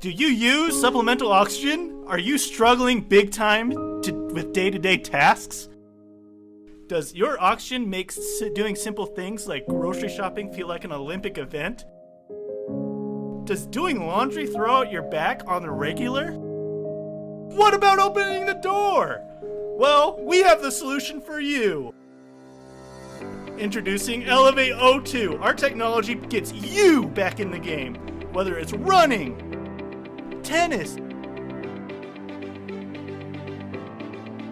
Do you use supplemental oxygen? Are you struggling big time with day-to-day tasks? Does your oxygen make doing simple things like grocery shopping feel like an Olympic event? Does doing laundry throw out your back on the regular? What about opening the door? Well, we have the solution for you. Introducing Elevate O2. Our technology gets you back in the game, whether it's running, tennis,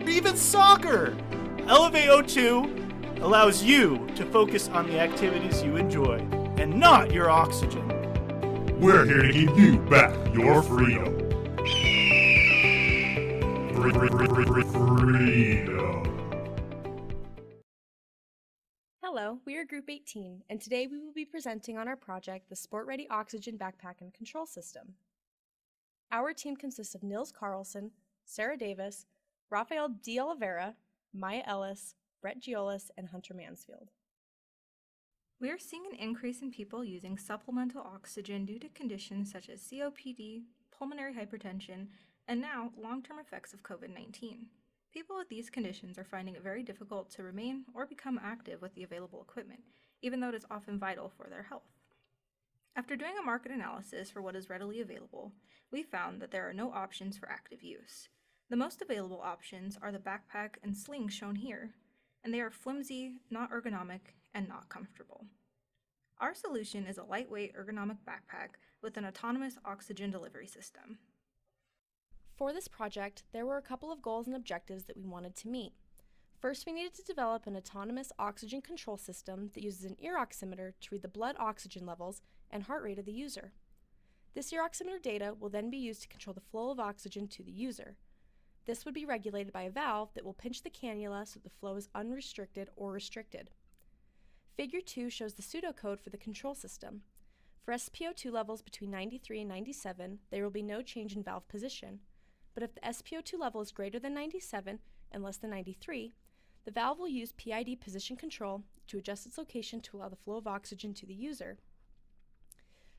or even soccer. Elevate O2 allows you to focus on the activities you enjoy and not your oxygen. We're here to give you back your freedom. Freedom. Hello, we are Group 18, and today we will be presenting on our project, the Sport Ready Oxygen Backpack and Control System. Our team consists of Nils Carlson, Sarah Davis, Rafael De Oliveira, Maya Ellis, Brett Giolis, and Hunter Mansfield. We are seeing an increase in people using supplemental oxygen due to conditions such as COPD, pulmonary hypertension, and now long-term effects of COVID-19. People with these conditions are finding it very difficult to remain or become active with the available equipment, even though it is often vital for their health. After doing a market analysis for what is readily available, we found that there are no options for active use. The most available options are the backpack and sling shown here, and they are flimsy, not ergonomic, and not comfortable. Our solution is a lightweight ergonomic backpack with an autonomous oxygen delivery system. For this project, there were a couple of goals and objectives that we wanted to meet. First, we needed to develop an autonomous oxygen control system that uses an ear oximeter to read the blood oxygen levels and heart rate of the user. This ear oximeter data will then be used to control the flow of oxygen to the user. This would be regulated by a valve that will pinch the cannula so the flow is unrestricted or restricted. Figure 2 shows the pseudocode for the control system. For SpO2 levels between 93 and 97, there will be no change in valve position. But if the SpO2 level is greater than 97 and less than 93, the valve will use PID position control to adjust its location to allow the flow of oxygen to the user.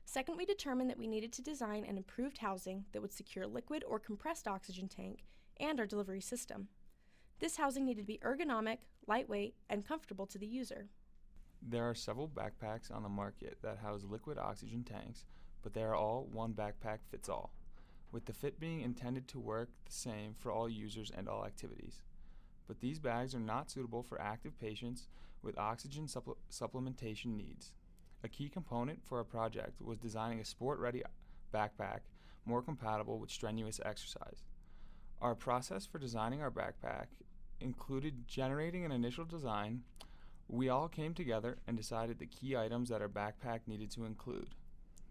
Second, we determined that we needed to design an improved housing that would secure liquid or compressed oxygen tank and our delivery system. This housing needed to be ergonomic, lightweight, and comfortable to the user. There are several backpacks on the market that house liquid oxygen tanks, but they are all one backpack fits all, with the fit being intended to work the same for all users and all activities. But these bags are not suitable for active patients with oxygen supplementation needs. A key component for our project was designing a sport-ready backpack more compatible with strenuous exercise. Our process for designing our backpack included generating an initial design. We all came together and decided the key items that our backpack needed to include.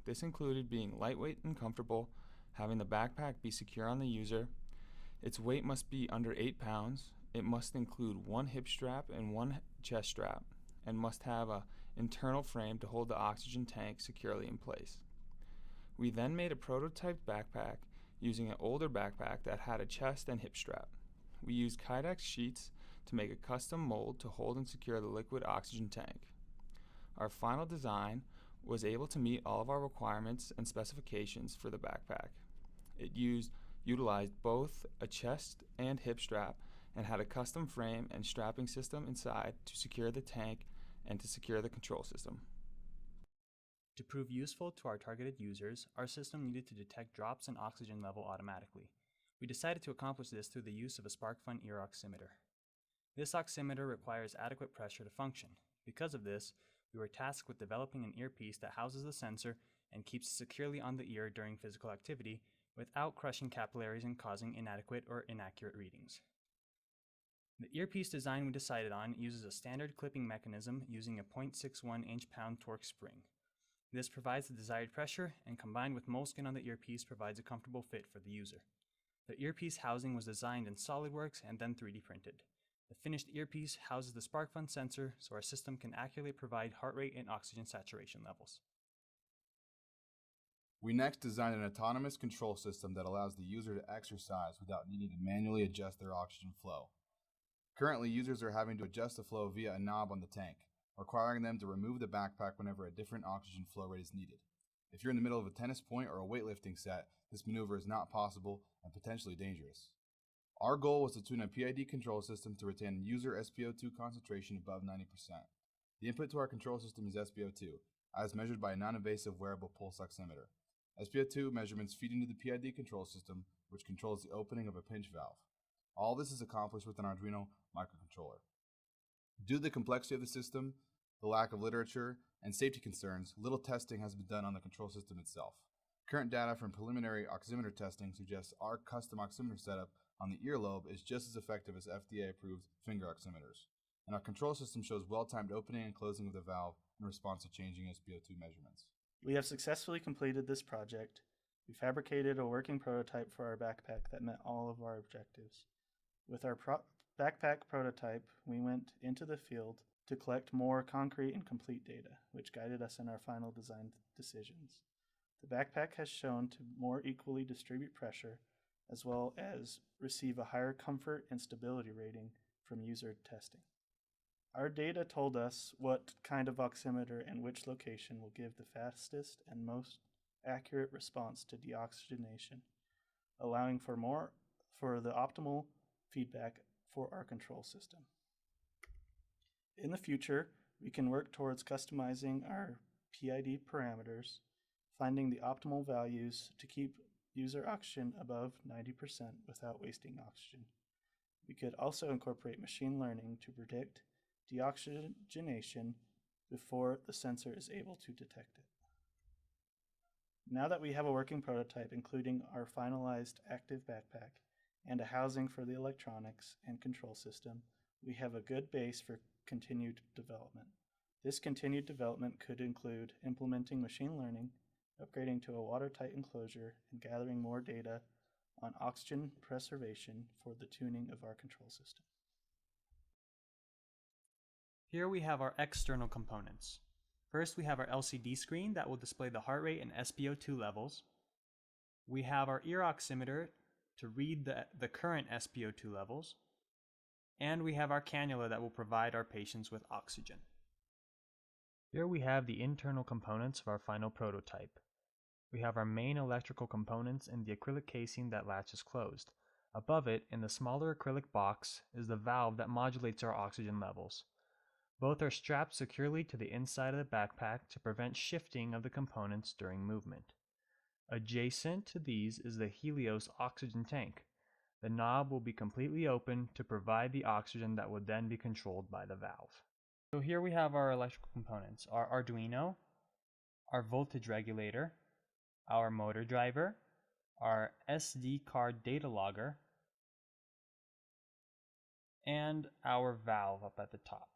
This included being lightweight and comfortable, having the backpack be secure on the user. Its weight must be under 8 pounds. It must include one hip strap and one chest strap, and must have an internal frame to hold the oxygen tank securely in place. We then made a prototype backpack using an older backpack that had a chest and hip strap. We used Kydex sheets to make a custom mold to hold and secure the liquid oxygen tank. Our final design was able to meet all of our requirements and specifications for the backpack. It utilized both a chest and hip strap and had a custom frame and strapping system inside to secure the tank and to secure the control system. To prove useful to our targeted users, our system needed to detect drops in oxygen level automatically. We decided to accomplish this through the use of a SparkFun ear oximeter. This oximeter requires adequate pressure to function. Because of this, we were tasked with developing an earpiece that houses the sensor and keeps it securely on the ear during physical activity without crushing capillaries and causing inadequate or inaccurate readings. The earpiece design we decided on uses a standard clipping mechanism using a 0.61 inch-pound torque spring. This provides the desired pressure, and combined with moleskin on the earpiece provides a comfortable fit for the user. The earpiece housing was designed in SolidWorks and then 3D printed. The finished earpiece houses the SparkFun sensor so our system can accurately provide heart rate and oxygen saturation levels. We next designed an autonomous control system that allows the user to exercise without needing to manually adjust their oxygen flow. Currently, users are having to adjust the flow via a knob on the tank, requiring them to remove the backpack whenever a different oxygen flow rate is needed. If you're in the middle of a tennis point or a weightlifting set, this maneuver is not possible and potentially dangerous. Our goal was to tune a PID control system to retain user SpO2 concentration above 90%. The input to our control system is SpO2, as measured by a non-invasive wearable pulse oximeter. SpO2 measurements feed into the PID control system, which controls the opening of a pinch valve. All this is accomplished with an Arduino microcontroller. Due to the complexity of the system, the lack of literature, and safety concerns, little testing has been done on the control system itself. Current data from preliminary oximeter testing suggests our custom oximeter setup on the earlobe is just as effective as FDA-approved finger oximeters, and our control system shows well-timed opening and closing of the valve in response to changing SpO2 measurements. We have successfully completed this project. We fabricated a working prototype for our backpack that met all of our objectives. With our backpack prototype, we went into the field to collect more concrete and complete data, which guided us in our final design decisions. The backpack has shown to more equally distribute pressure, as well as receive a higher comfort and stability rating from user testing. Our data told us what kind of oximeter and which location will give the fastest and most accurate response to deoxygenation, allowing for the optimal feedback for our control system. In the future, we can work towards customizing our PID parameters, finding the optimal values to keep user oxygen above 90% without wasting oxygen. We could also incorporate machine learning to predict deoxygenation before the sensor is able to detect it. Now that we have a working prototype including our finalized active backpack and a housing for the electronics and control system, we have a good base for continued development. This continued development could include implementing machine learning, upgrading to a watertight enclosure, and gathering more data on oxygen preservation for the tuning of our control system. Here we have our external components. First, we have our LCD screen that will display the heart rate and SpO2 levels. We have our ear oximeter to read the current SpO2 levels. And we have our cannula that will provide our patients with oxygen. Here we have the internal components of our final prototype. We have our main electrical components and the acrylic casing that latches closed. Above it, in the smaller acrylic box, is the valve that modulates our oxygen levels. Both are strapped securely to the inside of the backpack to prevent shifting of the components during movement. Adjacent to these is the Helios oxygen tank. The knob will be completely open to provide the oxygen that will then be controlled by the valve. So here we have our electrical components, our Arduino, our voltage regulator, our motor driver, our SD card data logger, and our valve up at the top.